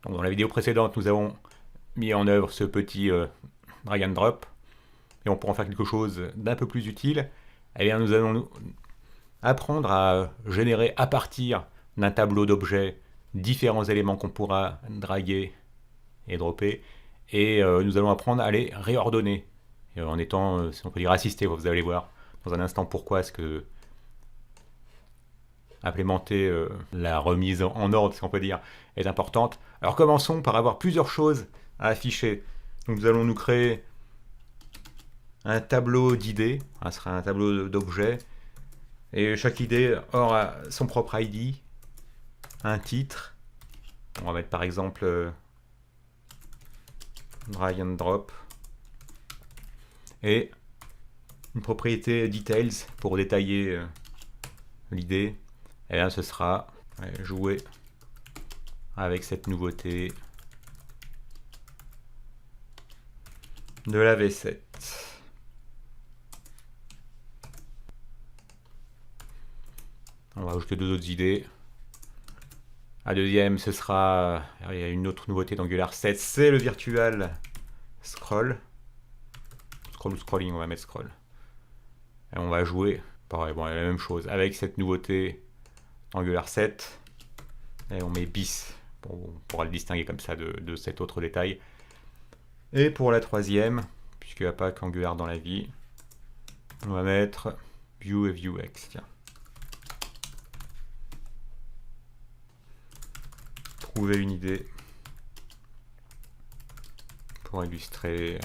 Donc dans la vidéo précédente, nous avons mis en œuvre ce petit drag and drop. Et on pourra en faire quelque chose d'un peu plus utile. Eh bien, nous allons apprendre à générer à partir d'un tableau d'objets différents éléments qu'on pourra draguer et dropper. Et nous allons apprendre à les réordonner. Et en étant, si on peut dire, assisté. Vous allez voir dans un instant pourquoi est-ce que implémenter la remise en ordre, si on peut dire, est importante. Alors commençons par avoir plusieurs choses à afficher. Donc nous allons nous créer un tableau d'idées, ce sera un tableau d'objets, et chaque idée aura son propre ID, un titre. On va mettre par exemple drag and drop, et une propriété details pour détailler l'idée. Et là ce sera jouer avec cette nouveauté de la V7. On va ajouter deux autres idées. La deuxième, ce sera, il y a une autre nouveauté d'Angular 7, c'est le virtual scroll. Scroll ou scrolling, on va mettre scroll. Et on va jouer, pareil, bon, la même chose, avec cette nouveauté Angular 7. Et on met bis, on pourra le distinguer comme ça de cet autre détail. Et pour la troisième, puisqu'il n'y a pas qu'Angular dans la vie, on va mettre Vue et Vuex. Tiens. Trouver une idée pour illustrer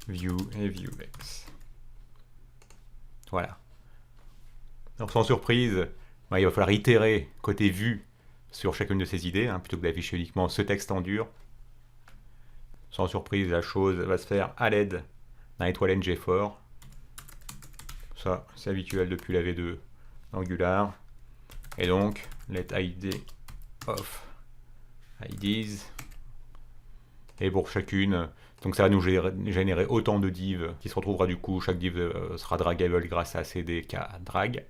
Vue et Vuex. Voilà. Donc sans surprise, il va falloir itérer côté vue sur chacune de ces idées, plutôt que d'afficher uniquement ce texte en dur. Sans surprise, la chose va se faire à l'aide d'un étoile ng4. Ça, c'est habituel depuis la V2 d'Angular. Et donc, let id of IDs. Et pour chacune, donc ça va nous générer autant de divs qui se retrouvera du coup, chaque div sera draggable grâce à cdk drag.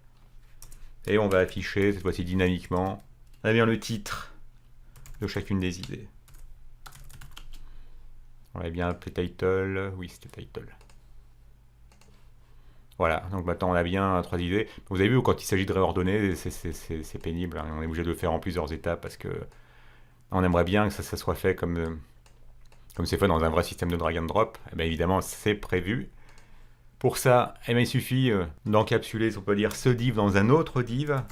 Et on va afficher cette fois-ci dynamiquement le titre de chacune des idées. On va bien appeler title, oui c'était title. Voilà, donc maintenant on a bien trois idées. Vous avez vu, quand il s'agit de réordonner, c'est pénible, on est obligé de le faire en plusieurs étapes parce que on aimerait bien que ça soit fait comme c'est fait dans un vrai système de drag and drop. Et bien évidemment, c'est prévu. Pour ça, il suffit d'encapsuler, si on peut dire, ce div dans un autre div.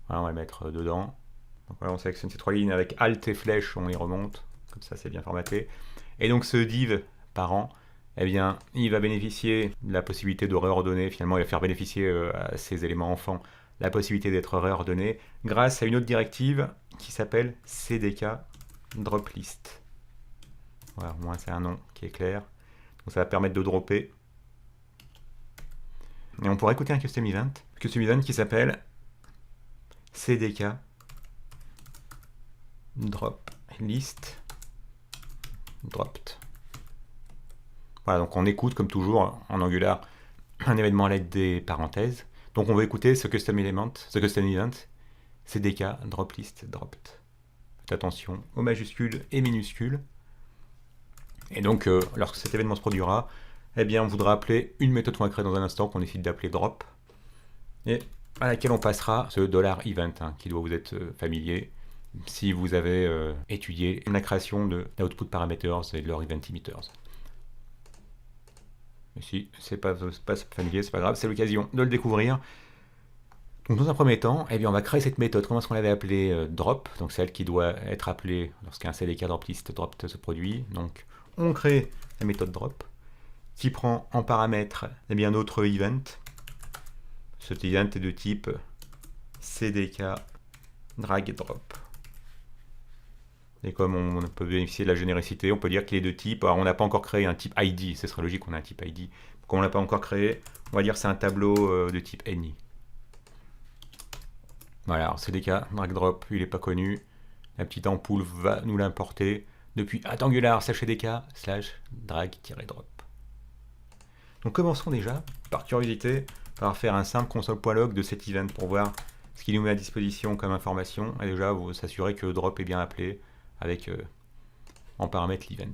Voilà, on va le mettre dedans. Donc voilà, on sélectionne ces trois lignes avec Alt et flèche, on les remonte. Comme ça, c'est bien formaté. Et donc ce div parent, il va bénéficier de la possibilité de réordonner. Finalement, il va faire bénéficier à ses éléments enfants la possibilité d'être réordonné grâce à une autre directive qui s'appelle cdk drop list. Voilà, au moins c'est un nom qui est clair. Donc ça va permettre de dropper. Et on pourra écouter un custom event qui s'appelle cdk drop list dropped. Voilà, donc on écoute comme toujours en Angular un événement à l'aide des parenthèses. Donc on va écouter ce custom event cdk drop list dropped. Faites attention aux majuscules et minuscules. Et donc lorsque cet événement se produira, on voudra appeler une méthode qu'on va créer dans un instant qu'on décide d'appeler drop, et à laquelle on passera ce $event qui doit vous être familier si vous avez étudié la création d'output parameters et de leur event emitters. Mais si c'est pas familier, c'est pas grave, c'est l'occasion de le découvrir. Donc dans un premier temps, on va créer cette méthode. Comment est-ce qu'on l'avait appelée drop, donc celle qui doit être appelée lorsqu'un cdk drop list drop se produit. Donc on crée la méthode drop qui prend en paramètre notre event. Cet event est de type cdk drag drop. Et comme on peut bénéficier de la générosité, on peut dire qu'il est de type, alors on n'a pas encore créé un type ID, ce serait logique qu'on ait un type ID. Comme on l'a pas encore créé, on va dire que c'est un tableau de type any. Voilà, alors cdk drag drop, il n'est pas connu. La petite ampoule va nous l'importer depuis @angular/cdk /drag-drop. Donc commençons déjà, par curiosité, par faire un simple console.log de cet event pour voir ce qu'il nous met à disposition comme information, et déjà vous s'assurer que drop est bien appelé avec en paramètre l'event.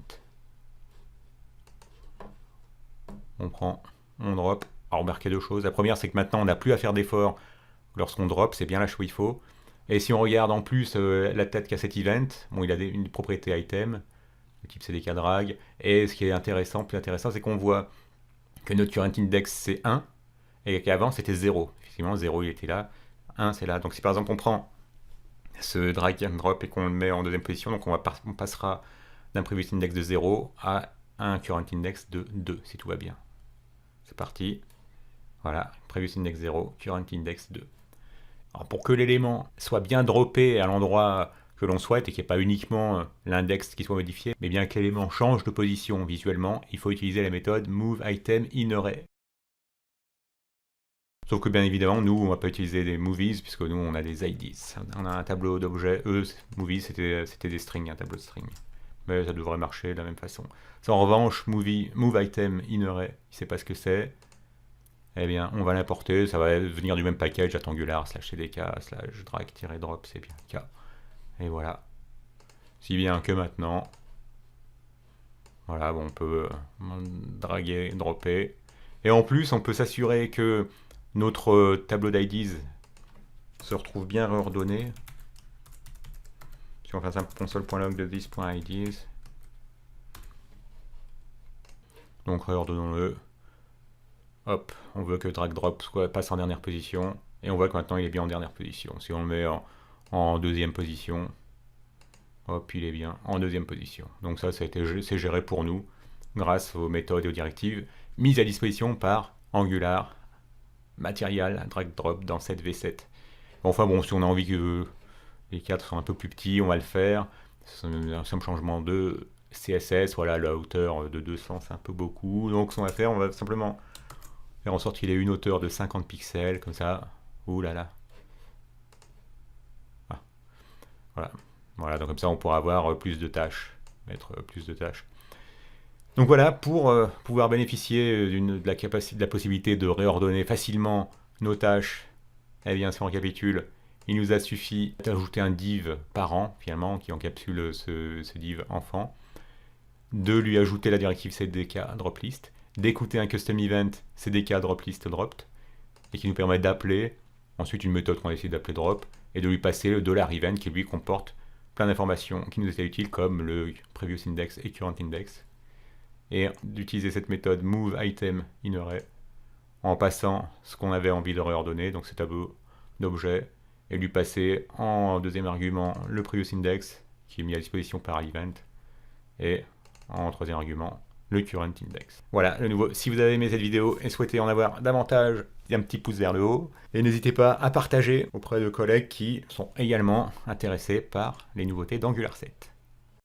On prend, on drop. Alors remarquez deux choses. La première, c'est que maintenant on n'a plus à faire d'efforts lorsqu'on drop, c'est bien là où il faut. Et si on regarde en plus la tête qu'a cet event, bon, il a une propriété item, le type CDK drag, et ce qui est intéressant, plus intéressant, c'est qu'on voit que notre current index c'est 1, et qu'avant c'était 0. Effectivement, 0 il était là, 1 c'est là. Donc si par exemple on prend ce drag and drop et qu'on le met en deuxième position, donc on passera d'un previous index de 0 à un current index de 2, si tout va bien. C'est parti. Voilà, previous index 0, current index 2. Alors pour que l'élément soit bien droppé à l'endroit que l'on souhaite et qu'il n'y ait pas uniquement l'index qui soit modifié, mais bien que l'élément change de position visuellement, il faut utiliser la méthode moveItemInArray. Sauf que bien évidemment, nous, on ne va pas utiliser des movies, puisque nous, on a des IDs. On a un tableau d'objets. Eux, movies, c'était des strings, un tableau de strings. Mais ça devrait marcher de la même façon. Ça, en revanche, moveItemInArray, il ne sait pas ce que c'est. Eh bien, on va l'importer. Ça va venir du même package, @angular /cdk /drag-drop, c'est bien le cas. Et voilà. Si bien que maintenant, voilà, bon, on peut draguer, dropper. Et en plus, on peut s'assurer que notre tableau d'IDs se retrouve bien réordonné. Si on fait un console.log de this.ids, donc réordonnons-le. Hop, on veut que drag drop passe en dernière position. Et on voit que maintenant il est bien en dernière position. Si on le met en deuxième position, hop, il est bien en deuxième position. Donc ça, c'est géré pour nous grâce aux méthodes et aux directives mises à disposition par Angular Material Drag Drop dans cette V7. Enfin bon, si on a envie que les cadres soient un peu plus petits, on va le faire. C'est un simple changement de CSS. Voilà, la hauteur de 200, c'est un peu beaucoup. Donc ce qu'on va faire, on va simplement faire en sorte qu'il ait une hauteur de 50 pixels, comme ça. Ouh là là. Ah. Voilà. Voilà, donc comme ça on pourra avoir plus de tâches, mettre plus de tâches. Donc voilà, pour pouvoir bénéficier de la possibilité de réordonner facilement nos tâches, eh bien si on récapitule, il nous a suffi d'ajouter un div parent, finalement, qui encapsule ce div enfant, de lui ajouter la directive cdk droplist, d'écouter un custom event cdk droplist dropped, et qui nous permet d'appeler ensuite une méthode qu'on a essayé d'appeler drop, et de lui passer le $event qui lui comporte plein d'informations qui nous étaient utiles comme le previous index et current index, et d'utiliser cette méthode moveItemInArray en passant ce qu'on avait envie de réordonner, donc ce tableau d'objets, et lui passer en deuxième argument le previous index qui est mis à disposition par l'event, et en troisième argument le current index. Voilà, de nouveau, si vous avez aimé cette vidéo et souhaitez en avoir davantage, il y a un petit pouce vers le haut. Et n'hésitez pas à partager auprès de collègues qui sont également intéressés par les nouveautés d'Angular 7.